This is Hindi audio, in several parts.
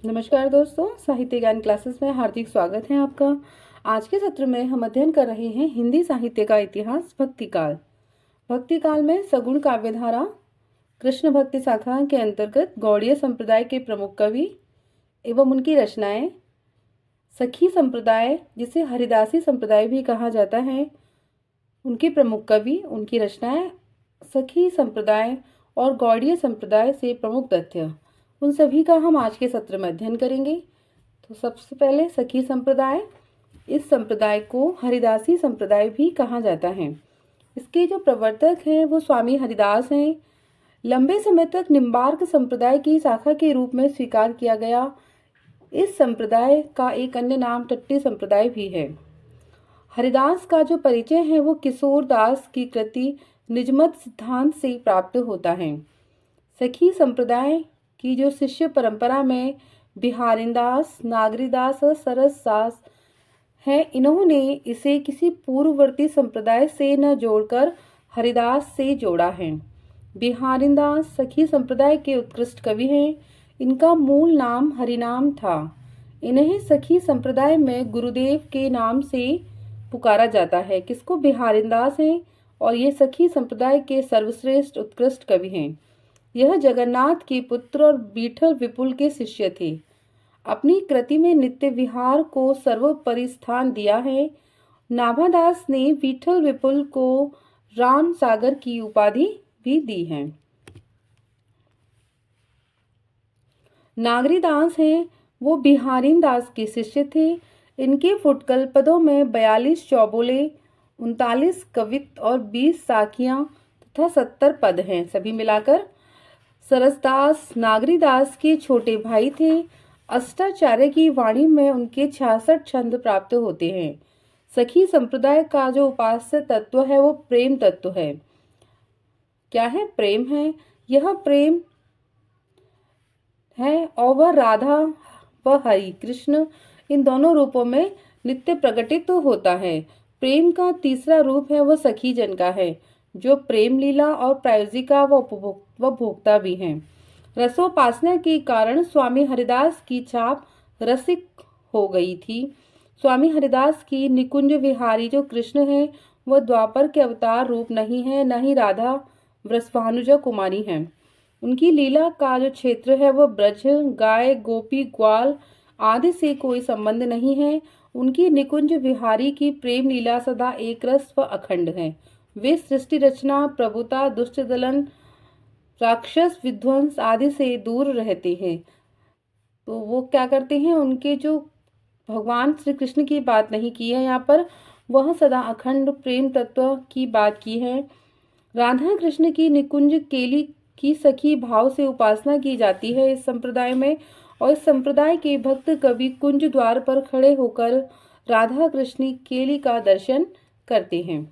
नमस्कार दोस्तों, साहित्य ज्ञान क्लासेस में हार्दिक स्वागत है आपका। आज के सत्र में हम अध्ययन कर रहे हैं हिंदी साहित्य का इतिहास, भक्तिकाल। भक्तिकाल में सगुण काव्यधारा कृष्ण भक्ति शाखा के अंतर्गत गौड़ीय संप्रदाय के प्रमुख कवि एवं उनकी रचनाएं, सखी संप्रदाय जिसे हरिदासी संप्रदाय भी कहा जाता है, उनके प्रमुख कवि, उनकी रचनाएं, सखी संप्रदाय और गौड़ीय संप्रदाय से प्रमुख तथ्य, उन सभी का हम आज के सत्र में अध्ययन करेंगे। तो सबसे पहले सखी संप्रदाय। इस संप्रदाय को हरिदासी संप्रदाय भी कहा जाता है। इसके जो प्रवर्तक हैं वो स्वामी हरिदास हैं। लंबे समय तक निम्बार्क संप्रदाय की शाखा के रूप में स्वीकार किया गया। इस संप्रदाय का एक अन्य नाम टट्टी संप्रदाय भी है। हरिदास का जो परिचय है वो किशोर दास की कृति निजमत सिद्धांत से प्राप्त होता है। सखी संप्रदाय की जो शिष्य परंपरा में बिहारिंदास, नागरीदास और सरसदास है, इन्होंने इसे किसी पूर्ववर्ती संप्रदाय से न जोड़कर हरिदास से जोड़ा है। बिहारिंदास सखी संप्रदाय के उत्कृष्ट कवि हैं। इनका मूल नाम हरिनाम था। इन्हें सखी संप्रदाय में गुरुदेव के नाम से पुकारा जाता है। किसको? बिहारिंदास हैं, और ये सखी संप्रदाय के सर्वश्रेष्ठ उत्कृष्ट कवि हैं। यह जगन्नाथ के पुत्र और बीठल विपुल के शिष्य थे। अपनी कृति में नित्य विहार को सर्वोपरि स्थान दिया है। नाभादास ने बीठल विपुल को राम सागर की उपाधि भी दी है। नागरीदास हैं, वो बिहारीन दास के शिष्य थे। इनके फुटकल पदों में 42 चौबोले, 39 कवित्त और 20 साखियां तथा 70 पद हैं। सभी मिलाकर सरसदास नागरीदास के छोटे भाई थे। अष्टाचार्य की वाणी में उनके 66 छंद प्राप्त होते हैं। सखी संप्रदाय का जो उपास्य तत्व है वो प्रेम तत्व है। क्या है? प्रेम है। यह प्रेम है और वह राधा व हरि कृष्ण इन दोनों रूपों में नित्य प्रकटित होता है। प्रेम का तीसरा रूप है वह सखी जन का है, जो प्रेम लीला और प्रायोजिका व भोक्ता भी हैं। रसोपासना के कारण स्वामी हरिदास की छाप रसिक हो गई थी। स्वामी हरिदास की निकुंज विहारी जो कृष्ण है वह द्वापर के अवतार रूप नहीं है, न ही राधा वृषभानुजा कुमारी हैं। उनकी लीला का जो क्षेत्र है वह ब्रज, गाय, गोपी, ग्वाल आदि से कोई संबंध नहीं है। उनकी निकुंज विहारी की प्रेम लीला सदा एक रस व अखंड है। वे सृष्टि रचना, प्रभुता, दुष्ट दलन, राक्षस विध्वंस आदि से दूर रहते हैं। तो वो क्या करते हैं? उनके जो भगवान श्री कृष्ण की बात नहीं की है यहाँ पर, वह सदा अखंड प्रेम तत्व की बात की है। राधा कृष्ण की निकुंज केली की सखी भाव से उपासना की जाती है इस संप्रदाय में, और इस संप्रदाय के भक्त कवि कुंज द्वार पर खड़े होकर राधा कृष्ण केली का दर्शन करते हैं।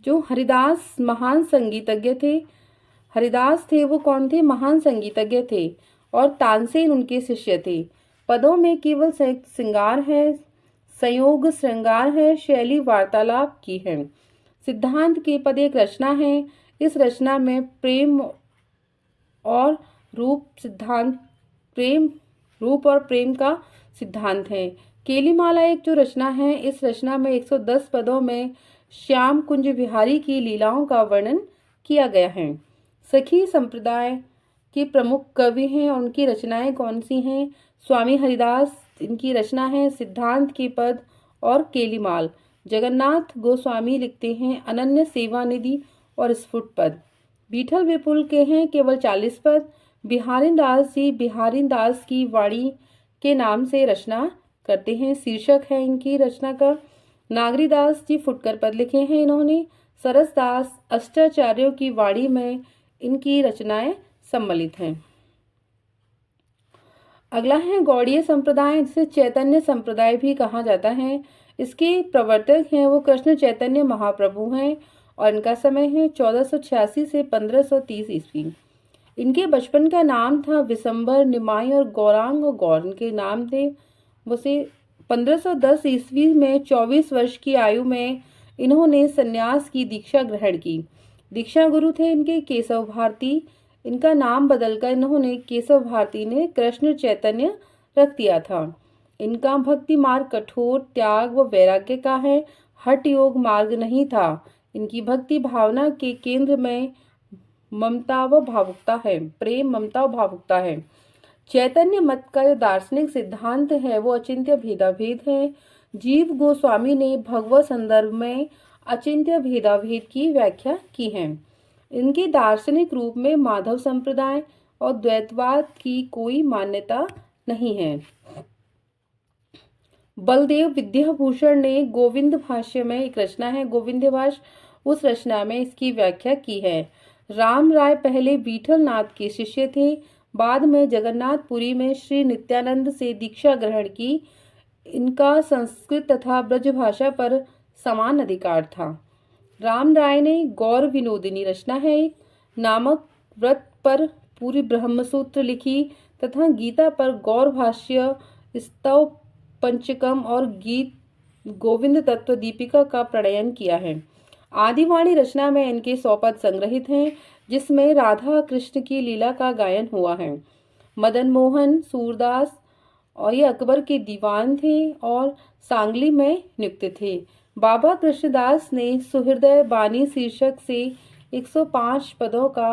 जो हरिदास महान संगीतज्ञ थे, हरिदास थे वो कौन थे? महान संगीतज्ञ थे, और तानसेन उनके शिष्य थे। पदों में केवल संयुक्त श्रृंगार है, संयोग श्रृंगार है, शैली वार्तालाप की है। सिद्धांत के पद एक रचना है। इस रचना में प्रेम और रूप सिद्धांत, रूप और प्रेम का सिद्धांत है। केलीमाला एक जो रचना है, इस रचना में 110 पदों में श्याम कुंज विहारी की लीलाओं का वर्णन किया गया है। सखी संप्रदाय के प्रमुख कवि हैं और उनकी रचनाएं कौन सी हैं? स्वामी हरिदास, इनकी रचना है सिद्धांत के पद और केलीमाल। जगन्नाथ गोस्वामी लिखते हैं अनन्य सेवा निधि और स्फुट पद। बीठल विपुल के हैं केवल 40 पद। बिहारिन दास जी बिहारिन दास की वाणी के नाम से रचना करते हैं, शीर्षक है इनकी रचना का। नागरीदास जी फुटकर पद लिखे हैं इन्होंने। सरसदास अष्टाचार्यों की वाणी में इनकी रचनाएं सम्मिलित हैं। अगला है गौड़ीय संप्रदाय, जिसे चैतन्य संप्रदाय भी कहा जाता है। इसके प्रवर्तक हैं वो कृष्ण चैतन्य महाप्रभु हैं, और इनका समय है 1486 से 1530 ईस्वी। इनके बचपन का नाम था विशंबर, निमाई और गौरांग, और गौर के नाम थे। उसे 1510 ईस्वी में 24 वर्ष की आयु में इन्होंने संन्यास की दीक्षा ग्रहण की। दीक्षा गुरु थे इनके केशव भारती। इनका नाम बदलकर इन्होंने केशव भारती ने कृष्ण चैतन्य रख दिया था। इनका भक्ति मार्ग कठोर त्याग व वैराग्य का है, हठ योग मार्ग नहीं था। इनकी भक्ति भावना के केंद्र में ममता व भावुकता है, प्रेम ममता व भावुकता है। चैतन्य मत का जो दार्शनिक सिद्धांत है वो अचिंत्य भेदाभेद है। जीव गोस्वामी ने भगवत संदर्भ में अचिंत्य भेदाभेद की व्याख्या की है। इनके दार्शनिक रूप में माधव संप्रदाय और द्वैतवाद की कोई मान्यता नहीं है। बलदेव विद्याभूषण ने गोविंद भाष्य में एक रचना है गोविंद भाष्य, उस रचना में इसकी व्याख्या की है। राम राय पहले विठल नाथ के शिष्य थे, बाद में जगन्नाथपुरी में श्री नित्यानंद से दीक्षा ग्रहण की। इनका संस्कृत तथा ब्रज भाषा पर समान अधिकार था। राम राय ने गौर विनोदिनी रचना है नामक व्रत पर पूरी ब्रह्मसूत्र लिखी तथा गीता पर गौर भाष्य, स्तव पंचकम और गीत गोविंद तत्व दीपिका का प्रणयन किया है। आदिवाणी रचना में इनके 100 पद संग्रहित हैं, जिसमें राधा कृष्ण की लीला का गायन हुआ है। मदन मोहन सूरदास और ये अकबर के दीवान थे और सांगली में नियुक्त थे। बाबा कृष्णदास ने सुहृदय बानी शीर्षक से 105 पदों का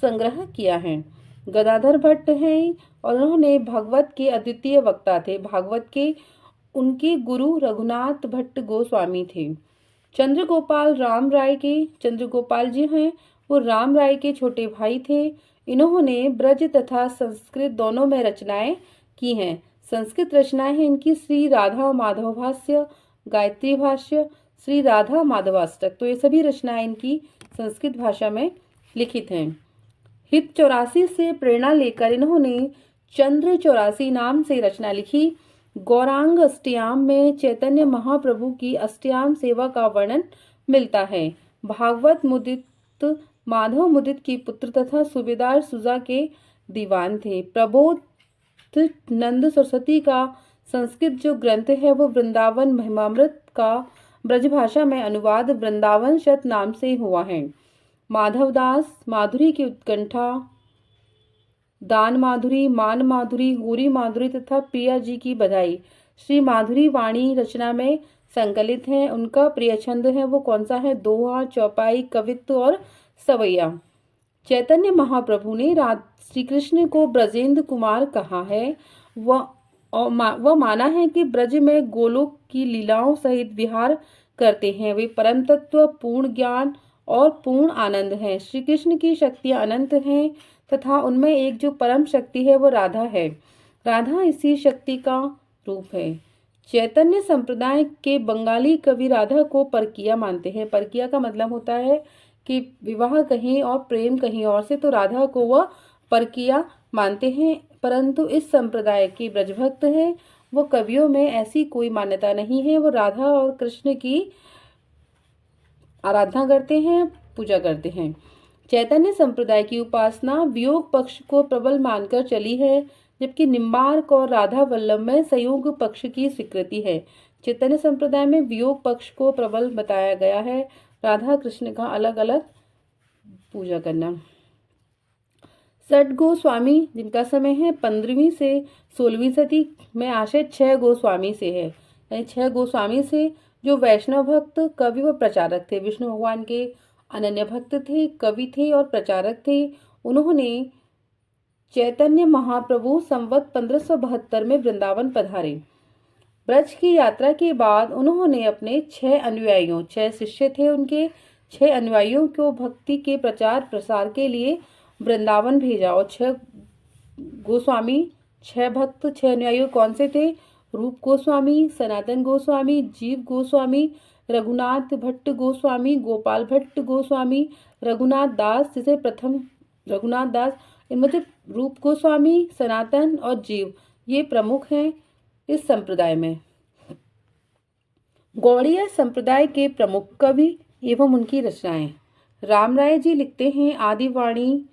संग्रह किया है। गदाधर भट्ट हैं और उन्होंने भागवत के अद्वितीय वक्ता थे। भागवत के उनके गुरु रघुनाथ भट्ट गोस्वामी थे। चंद्रगोपाल राम राय के चंद्रगोपाल जी हैं, वो राम राय के छोटे भाई थे। इन्होंने ब्रज तथा संस्कृत दोनों में रचनाएं की हैं। संस्कृत रचनाएं हैं इनकी श्री राधा माधव भाष्य, गायत्री भाष्य, श्री राधा माधवाष्टक। तो ये सभी रचनाएं इनकी संस्कृत भाषा में लिखित हैं। हित 84 से प्रेरणा लेकर इन्होंने चंद्र 84 नाम से रचना लिखी। गौरांग अष्टयाम में चैतन्य महाप्रभु की अष्टयाम सेवा का वर्णन मिलता है। भागवत मुदित माधव मुदित की पुत्र तथा सूबेदार सुजा के दीवान थे। प्रबोध नंद सरस्वती का संस्कृत जो ग्रंथ है वो वृंदावन महिमामृत का ब्रजभाषा में अनुवाद वृंदावन शत नाम से हुआ है। माधवदास माधुरी की उत्कंठा, दान माधुरी, मान माधुरी, गौरी माधुरी तथा प्रिया जी की बधाई श्री माधुरी वाणी रचना में संकलित है। उनका प्रिय छंद है वो कौन सा है? दोहा, चौपाई, कवित्व और सवैया। चैतन्य महाप्रभु ने श्री कृष्ण को ब्रजेंद्र कुमार कहा है। वह माना है कि ब्रज में गोलोक की लीलाओं सहित विहार करते हैं। वे परम तत्व, पूर्ण ज्ञान और पूर्ण आनंद हैं। श्री कृष्ण की शक्तियां अनंत हैं तथा उनमें एक जो परम शक्ति है वो राधा है। राधा इसी शक्ति का रूप है। चैतन्य संप्रदाय के बंगाली कवि राधा को परकिया मानते हैं। परकिया का मतलब होता है कि विवाह कहीं और प्रेम कहीं और से, तो राधा को वह परकिया मानते हैं। परंतु इस संप्रदाय के ब्रजभक्त हैं, वो कवियों में ऐसी कोई मान्यता नहीं है। वो राधा और कृष्ण की आराधना करते हैं, पूजा करते हैं। चैतन्य संप्रदाय की उपासना वियोग पक्ष को प्रबल मानकर चली है, जबकि निम्बार्क और राधा वल्लभ में संयोग पक्ष की स्वीकृति है। चैतन्य संप्रदाय में वियोग पक्ष को प्रबल बताया गया है, राधा कृष्ण का अलग अलग पूजा करना। सठ गोस्वामी जिनका समय है 15वीं से 16वीं सदी में आशय 6 गोस्वामी से है, यानी 6 गोस्वामी से जो वैष्णव भक्त, कवि व प्रचारक थे। विष्णु भगवान के अनन्य भक्त थे, कवि थे और प्रचारक थे। उन्होंने चैतन्य महाप्रभु संवत 1572 में वृंदावन पधारे। ब्रज की यात्रा के बाद उन्होंने अपने 6 अनुयायियों, 6 शिष्य थे उनके, 6 अनुयायियों को भक्ति के प्रचार प्रसार के लिए वृंदावन भेजा। और 6 गोस्वामी, 6 भक्त, 6 अनुयायी कौन से थे? रूप गोस्वामी, सनातन गोस्वामी, जीव गोस्वामी, रघुनाथ भट्ट गोस्वामी, गोपाल भट्ट गोस्वामी, रघुनाथ दास, जिसे प्रथम रघुनाथ दास, इनमें रूप गोस्वामी, सनातन और जीव ये प्रमुख हैं इस संप्रदाय में। गौड़ीय संप्रदाय के प्रमुख कवि एवं उनकी रचनाएं। राम राय जी लिखते हैं आदिवाणी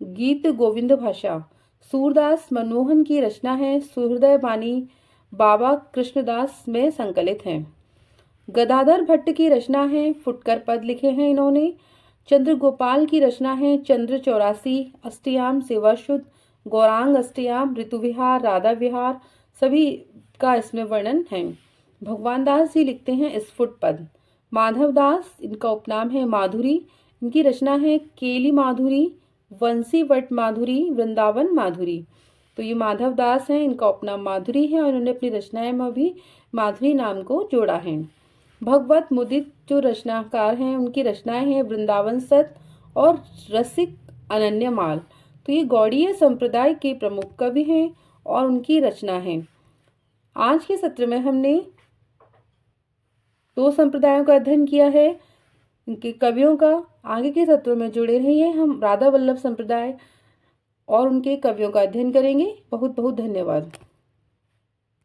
गीत गोविंद भाषा। सूरदास मनमोहन की रचना है सुहृदय बानी बाबा कृष्णदास में संकलित है। गदाधर भट्ट की रचना है फुटकर पद लिखे हैं इन्होंने। चंद्र गोपाल की रचना है चंद्र 84, अष्टयाम, सेवाशुद्ध, गौरांग अष्टयाम, ऋतुविहार, राधा विहार सभी का इसमें वर्णन है। भगवान दास जी लिखते हैं स्फुट पद। माधव दास, इनका उपनाम है माधुरी, इनकी रचना है केली माधुरी, वंशी वट माधुरी, वृंदावन माधुरी। तो ये माधव दास हैं, इनका उपनाम माधुरी है और इन्होंने अपनी रचनाएं में भी माधुरी नाम को जोड़ा है। भगवत मुदित जो रचनाकार हैं, उनकी रचनाएं हैं वृंदावन सत और रसिक अनन्यमाल। तो ये गौड़ीय संप्रदाय के प्रमुख कवि हैं और उनकी रचना है। आज के सत्र में हमने दो संप्रदायों का अध्ययन किया है, इनके कवियों का। आगे के सत्रों में जुड़े रहिए, हम राधा वल्लभ संप्रदाय और उनके कवियों का अध्ययन करेंगे। बहुत बहुत धन्यवाद।